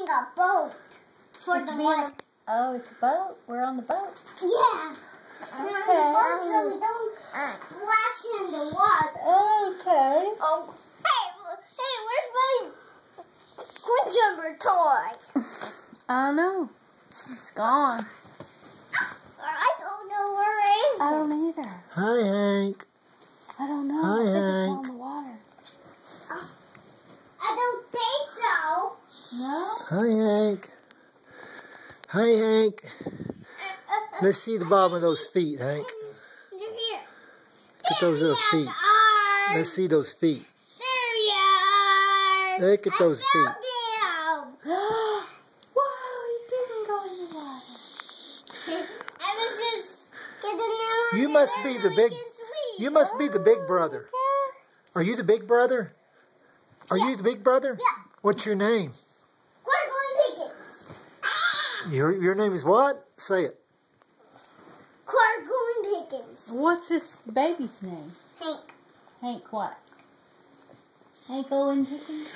a boat for the water. Oh, it's a boat? We're on the boat? Yeah. We're on the boat so we don't splash in the water. Okay. Oh, hey, where's my Quick Jumper toy? I don't know. It's gone. I don't know where it is. I don't either. Hi, Hank. I don't know. Hi, I think Hank. it's on the water. I don't think so. No? Hi, Hank. Hi, Hank. Let's see the bottom of those feet, Hank. You're here. Look at those little feet. Let's see those feet. There you are. Look at those feet. Whoa, Whoa, he didn't go in the water. I was just getting them. You must be the big. You must be the big brother. Are you the big brother? Are you the big brother? Yeah. What's your name? Gargoyle Pickens. Your name is what? Say it. Gargoyle Pickens. What's his baby's name? Hank. Hank what? Hank Owen Pickens?